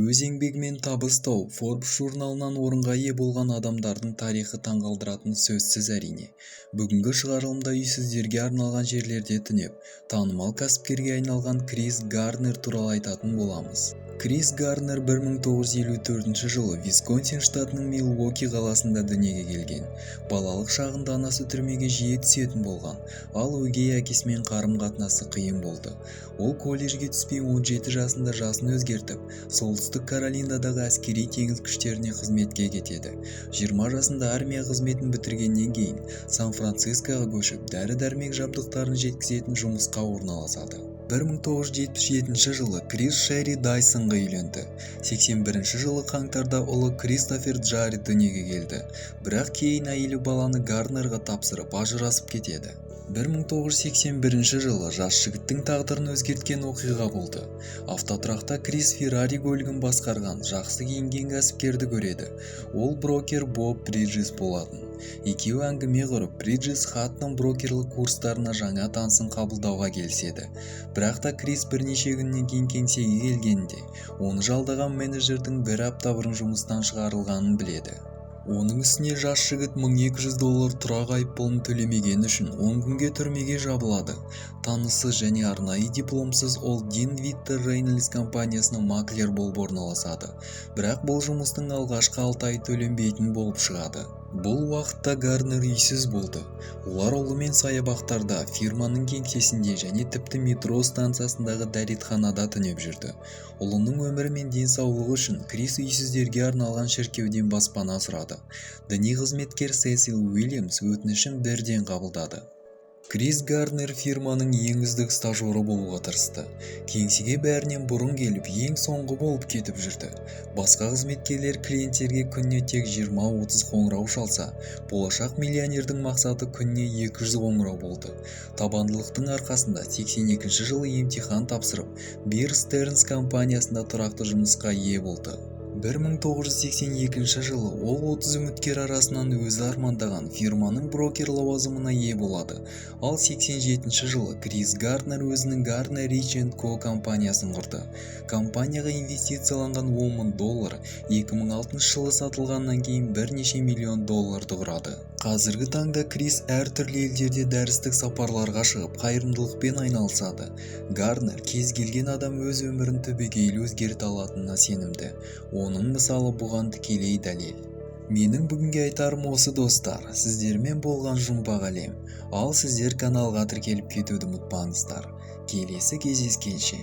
Өз еңбегімен табыс тауып Forbes журналынан орынға ие болған адамдардың тарихы таңғалдыратын сөзсіз әрине. Бүгінгі шығарылымда үйсіздерге арналған жерлерде түнеп, танымал кәсіпкерге айналған Крис Гарнер туралы айтатын боламыз. Крис Гарнер 1954 жылы Висконсин штатының Милуоки қаласында дүниеге келген. Балалық шағында анасы түрмеге жиі түсетін болған, ал өгей әкесімен қарым-қатынасы қиын болды. Ол колледжге түспей 17 жасында жасын өзгертіп, Солтүстік Каролинадағы әскери теңіз күштеріне қызметке кетеді. 20 жасында армия қызметін бітіргеннен кейін Сан-Францискоға көшіп, дәрі-дәрмек жабдықтарын жеткізетін жұмысқа орналасады. 1977 жылы Крис Шерри Дайсонға үйленді. 81 жылы қаңтарда ұлы Кристофер Джаред дүниеге келді. Бірақ кейін әйелі баланы Гарнерға тапсырып ажырасып кетеді. 1981 жылы жас жігіттің тағдырын өзгерткен оқиға болды. Автотұрақта Крис Феррари көлігін басқарған жақсы киінген кәсіпкерді көреді. Ол брокер Боб Бриджес болатын. Екеуі әңгіме құрып, Бриджес Хаттон брокерлік курстарына жаңа танысын қабылдауға келіседі. Бірақ та Крис бірнеше күннен кейін кеңсеге келгенде, оны жалдаған менеджердің бір апта бұрын жұмыстан шығарылғанын біледі. Оның үстіне жас жігіт $1200 тұрақ айыппұлын төлемегені үшін 10 күнге түрмеге жабылады. Таныссыз және арнайы дипломсыз ол Дин Виттер Рейнольдс компаниясының маклер болып орналасады. Бірақ бұл жұмыстың алғашқы 6 ай төленбейтін болып шығады. Бұл уақытта Гарнер үйсіз болды. Олар ұлымен саябақтарда, фирманың кеңсесінде және тіпті метро станциясындағы дәретханада түнеп жүрді. Ұлының өмірі мен денсаулығы үшін Крис үйсіздерге арналған шіркеуден баспана сұрады. Діни қызметкер Сесил Уильямс өтінішін бірден қабылдады. Крис Гарнер фирманың ең үздік стажері болуға тырысты. Кеңсеге бәрінен бұрын келіп, ең соңғы болып кетіп жүрді. Басқа қызметкерлер клиенттерге күніне тек 20-30 қоңырау шалса, болашақ миллионердің мақсаты күніне 200 қоңырау болды. Табандылықтың арқасында 82 жылы емтихан тапсырып, Bear Stearns компаниясында тұрақты жұмысқа ие болды. 1982 жылы ол 30 үміткер арасынан өзі армандаған фирманың брокер лауазымына ие болады. Ал 87 жылы Крис Гарнер өзінің Garner Rich & Co компаниясын құрды. Компанияға инвестицияланған $10,000 2006 жылы сатылғаннан кейін бірнеше миллион долларды құрады. Қазіргі таңда Крис әртүрлі елдерде дәрістік сапарларға шығып, қайырымдылықпен айналысады. Гарнер кез келген адам өз өмірін түбегейлі өзгерте алатынына сенімді. Оның мысалы бұған тікелей дәлел. Менің бүгінге айтарым осы достар, сіздермен болған жұмбақ әлем. Ал сіздер каналға тіркеліп кетуді ұмытпаңыздар. Келесі кездескенше.